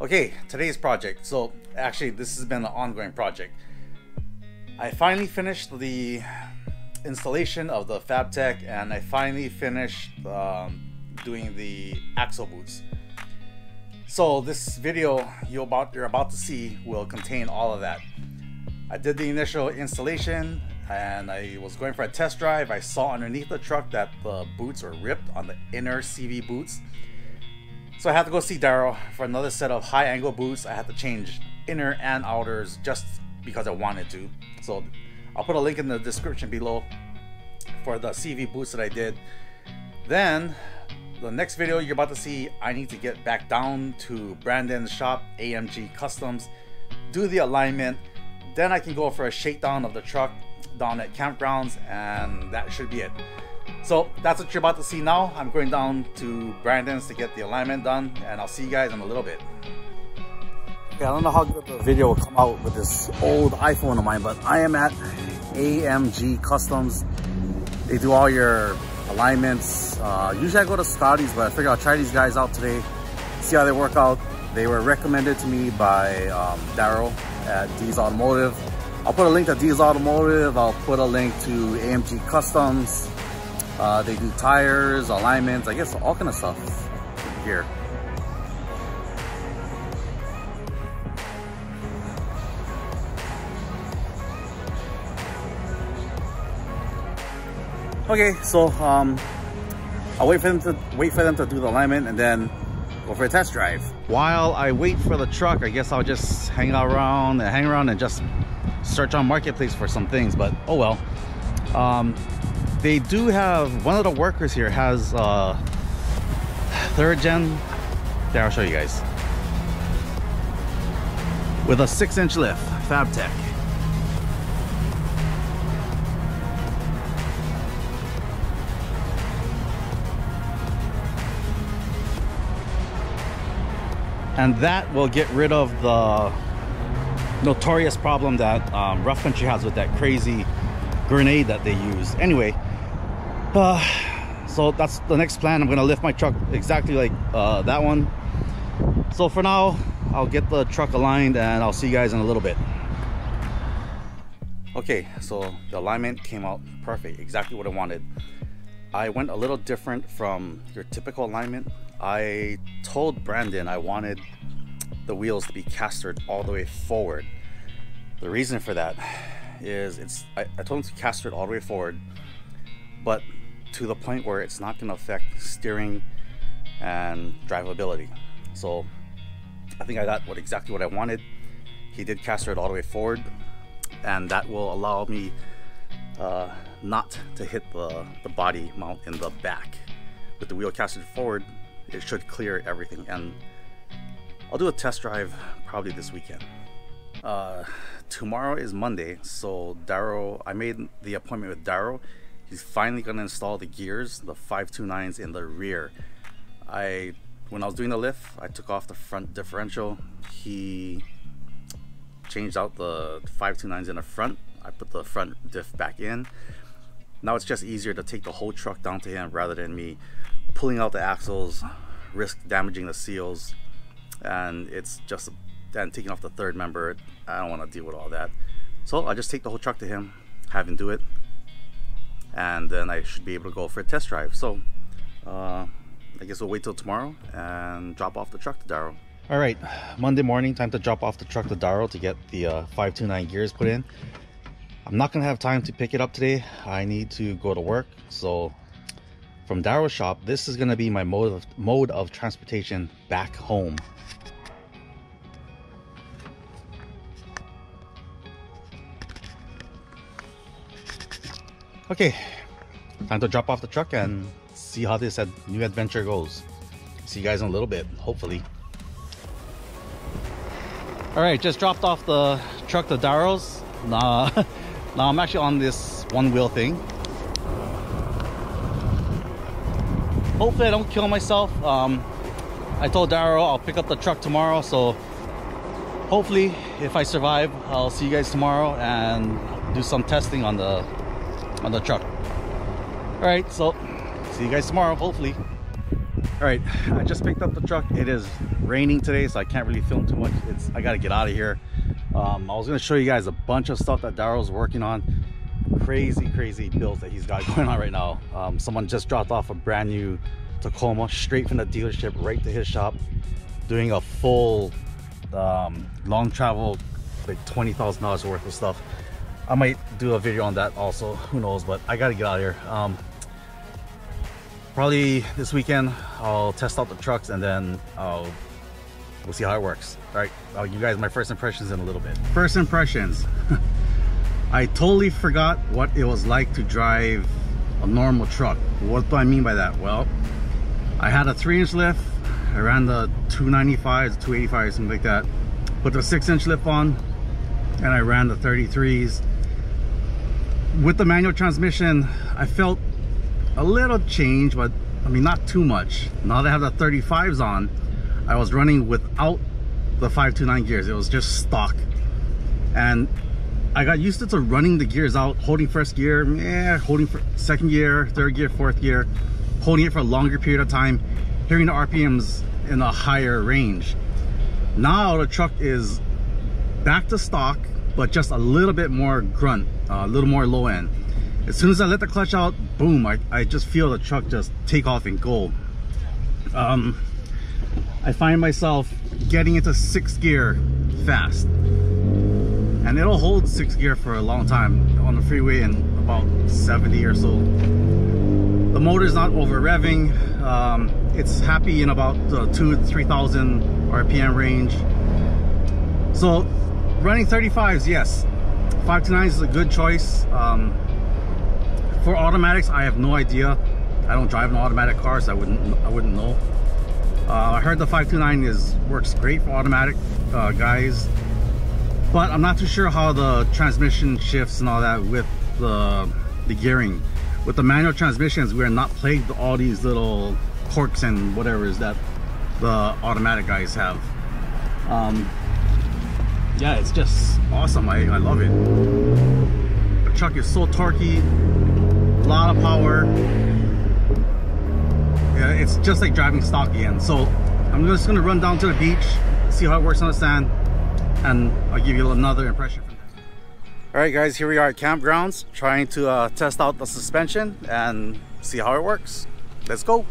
Okay, today's project. So actually this has been an ongoing project. I finally finished the installation of the Fabtech, and I finally finished doing the axle boots. So this video you're about to see will contain all of that. I did the initial installation and I was going for a test drive. I saw underneath the truck that the boots were ripped on the inner CV boots. So I had to go see Daryl for another set of high angle boots. I had to change inner and outers just because I wanted to. So I'll put a link in the description below for the CV boots that I did. Then the next video you're about to see, I need to get back down to Brandon's shop, AMG Customs, do the alignment. Then I can go for a shakedown of the truck down at campgrounds, and that should be it. So that's what you're about to see now. I'm going down to Brandon's to get the alignment done, and I'll see you guys in a little bit. Okay, I don't know how good the video will come out with this old iPhone of mine, but I am at AMG Customs. They do all your alignments. Usually I go to Scotty's, but I figured I'll try these guys out today, see how they work out. They were recommended to me by Daryl at D's Automotive. I'll put a link to D's Automotive. I'll put a link to AMG Customs. They do tires, alignments, I guess all kind of stuff here. Okay, so I'll wait for them to do the alignment and then go for a test drive. While I wait for the truck, I guess I'll just hang around and just search on Marketplace for some things, but oh well. They do have, one of the workers here has 3rd gen, there I'll show you guys, with a 6-inch lift, Fabtech. And that will get rid of the notorious problem that Rough Country has with that crazy grenade that they use. Anyway, so that's the next plan. I'm gonna lift my truck exactly like that one. So for now, I'll get the truck aligned and I'll see you guys in a little bit. Okay, so the alignment came out perfect, exactly what I wanted. I went a little different from your typical alignment. I told Brandon I wanted the wheels to be castered all the way forward. The reason for that is I told him to caster it all the way forward, but to the point where it's not going to affect steering and drivability. So I think I got exactly what I wanted. He did caster it all the way forward, and that will allow me not to hit the body mount in the back. With the wheel castered forward, it should clear everything, and I'll do a test drive probably this weekend. Tomorrow is Monday, so Daryl, I made the appointment with Daryl. He's finally going to install the gears, the 529s in the rear. When I was doing the lift, I took off the front differential. He changed out the 529s in the front. I put the front diff back in. Now it's just easier to take the whole truck down to him rather than me pulling out the axles, risk damaging the seals, and taking off the 3rd member. I don't want to deal with all that, so I just take the whole truck to him, have him do it, and then I should be able to go for a test drive. So I guess we'll wait till tomorrow and drop off the truck to Daryl. All right, Monday morning, time to drop off the truck to Daryl to get the 529 gears put in. I'm not gonna have time to pick it up today. I need to go to work, so from Daryl's shop, this is gonna be my mode of transportation back home. Okay, time to drop off the truck and see how this new adventure goes. See you guys in a little bit, hopefully. All right, just dropped off the truck to Daryl's. Now I'm actually on this one-wheel thing. Hopefully I don't kill myself. I told Daryl I'll pick up the truck tomorrow, so hopefully if I survive, I'll see you guys tomorrow and do some testing on the truck. All right, so see you guys tomorrow, hopefully. All right, I just picked up the truck. It is raining today, so I can't really film too much. I gotta get out of here. I was gonna show you guys a bunch of stuff that Daryl's working on. Crazy builds that he's got going on right now. Someone just dropped off a brand new Tacoma straight from the dealership right to his shop, doing a full long travel, like $20,000 worth of stuff. I might do a video on that also, who knows, but I gotta get out of here. Probably this weekend I'll test out the trucks, and then we'll see how it works. All right, I'll give you guys my first impressions in a little bit. First impressions. I totally forgot what it was like to drive a normal truck. What do I mean by that? Well, I had a 3-inch lift. I ran the 295s, 285s, something like that. Put the 6-inch lift on, and I ran the 33s. With the manual transmission, I felt a little change, but I mean not too much. Now that I have the 35s on, I was running without the 529 gears. It was just stock, and I got used to running the gears out, holding first gear, holding for second gear, third gear, fourth gear, holding it for a longer period of time, hearing the RPMs in a higher range. Now the truck is back to stock, but just a little bit more grunt, a little more low end. As soon as I let the clutch out, boom, I just feel the truck just take off and go. I find myself getting into 6th gear fast, and it'll hold 6th gear for a long time on the freeway in about 70 or so. The motor's not over revving. It's happy in about the 2,000 to 3,000 RPM range. So running 35s, yes, 529s is a good choice. For automatics, I have no idea. I don't drive an automatic car, so I wouldn't know. I heard the 529 works great for automatic guys, but I'm not too sure how the transmission shifts and all that with the gearing. With the manual transmissions, we are not plagued with all these little quirks and whatever that the automatic guys have. Yeah, it's just awesome. I love it. The truck is so torquey, a lot of power. Yeah, it's just like driving stock again. So I'm just gonna run down to the beach, see how it works on the sand, and I'll give you another impression from that. All right guys, here we are at campgrounds trying to test out the suspension and see how it works. Let's go.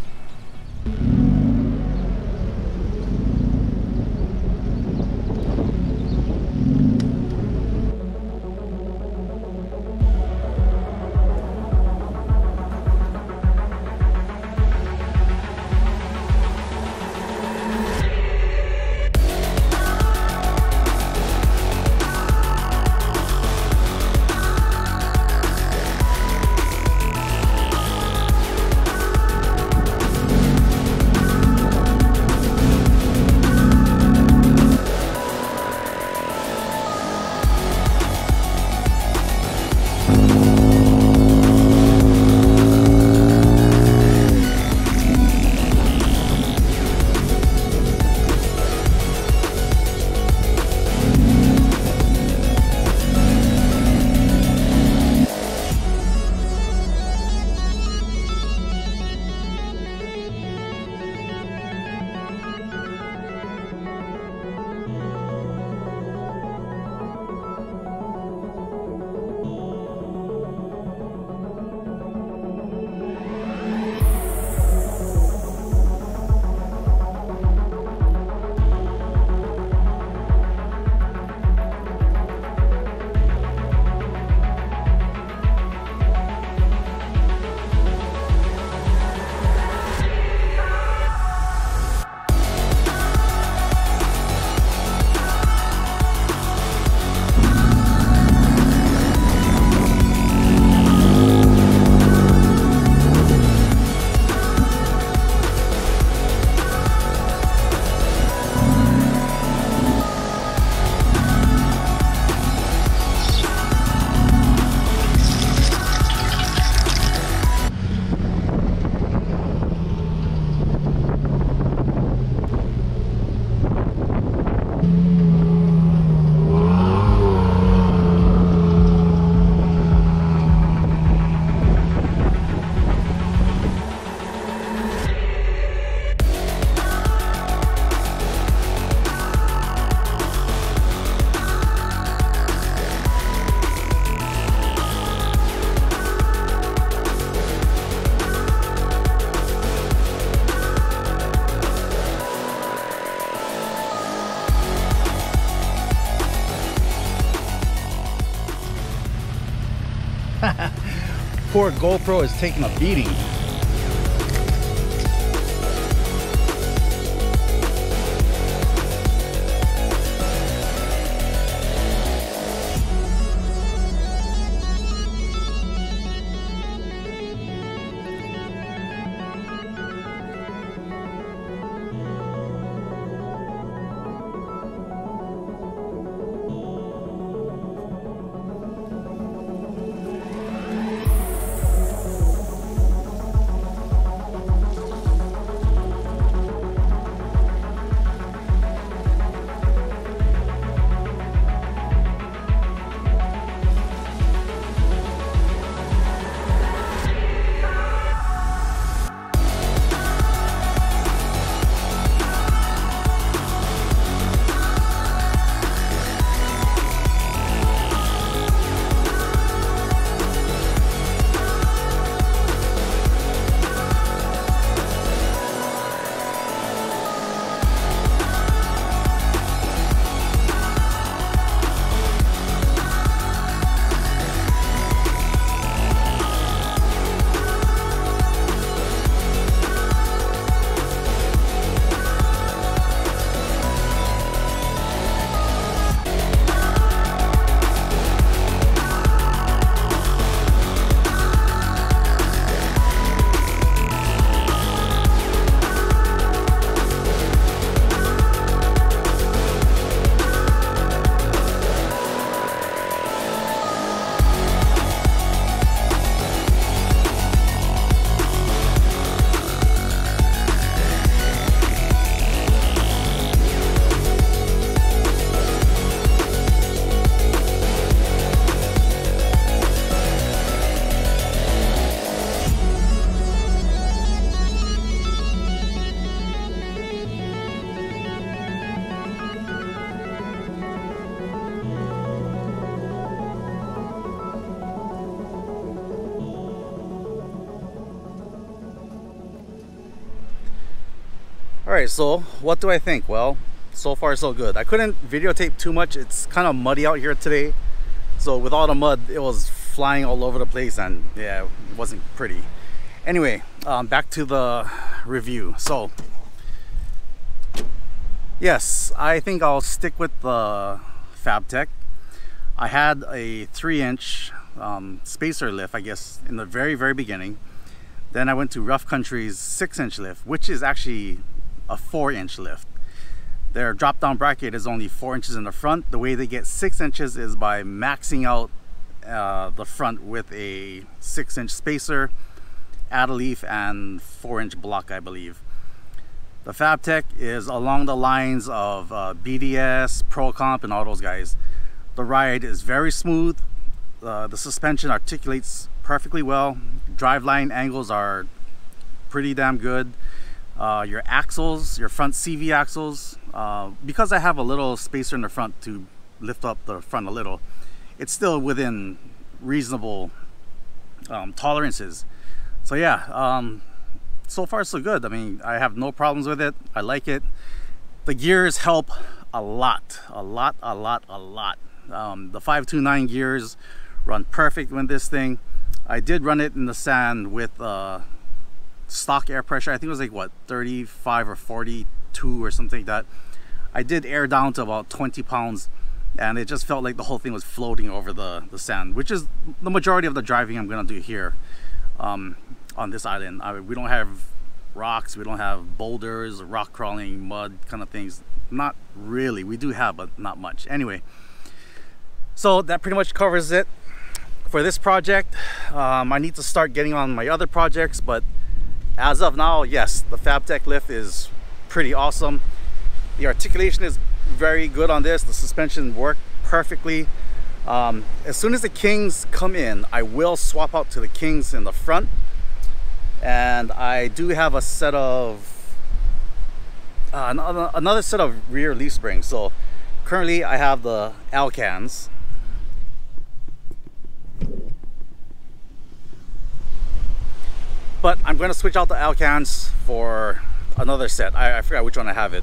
poor GoPro is taking a beating. Alright, so what do I think? Well, so far so good. I couldn't videotape too much. It's kind of muddy out here today. So with all the mud, it was flying all over the place, and yeah, it wasn't pretty. Anyway, back to the review. So yes, I think I'll stick with the Fabtech. I had a 3-inch spacer lift, I guess, in the very beginning. Then I went to Rough Country's 6-inch lift, which is actually a 4-inch lift. Their drop down bracket is only 4 inches in the front. The way they get 6 inches is by maxing out the front with a 6-inch spacer, add a leaf, and 4-inch block, I believe. The Fabtech is along the lines of BDS, Pro Comp, and all those guys. The ride is very smooth. The suspension articulates perfectly well. Driveline angles are pretty damn good. Your axles, your front CV axles, because I have a little spacer in the front to lift up the front a little, it's still within reasonable tolerances. So yeah, so far so good. I mean, I have no problems with it. I like it. The gears help a lot. The 529 gears run perfect with this thing. I did run it in the sand with stock air pressure. I think it was like what, 35 or 42 or something like that. I did air down to about 20 pounds, and it just felt like the whole thing was floating over the sand, which is the majority of the driving I'm gonna do here on this island. We don't have rocks, we don't have boulders, rock crawling, mud kind of things. Not really. We do have, but not much. Anyway, so that pretty much covers it for this project. I need to start getting on my other projects, but as of now, yes, the Fabtech lift is pretty awesome. The articulation is very good on this. The suspension worked perfectly. As soon as the Kings come in, I will swap out to the Kings in the front. And I do have a set of another set of rear leaf springs. So currently I have the Alcans. But I'm going to switch out the Alcans for another set. I forgot which one I have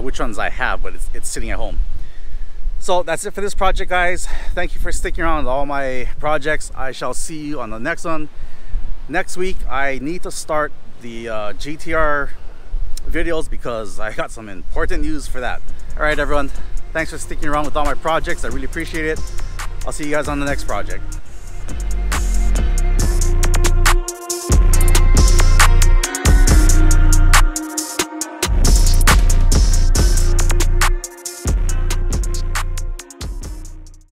which ones I have, but it's sitting at home. So that's it for this project, guys. Thank you for sticking around with all my projects. I shall see you on the next one. Next week I need to start the GTR videos because I got some important news for that. All right, everyone, thanks for sticking around with all my projects. I really appreciate it. I'll see you guys on the next project.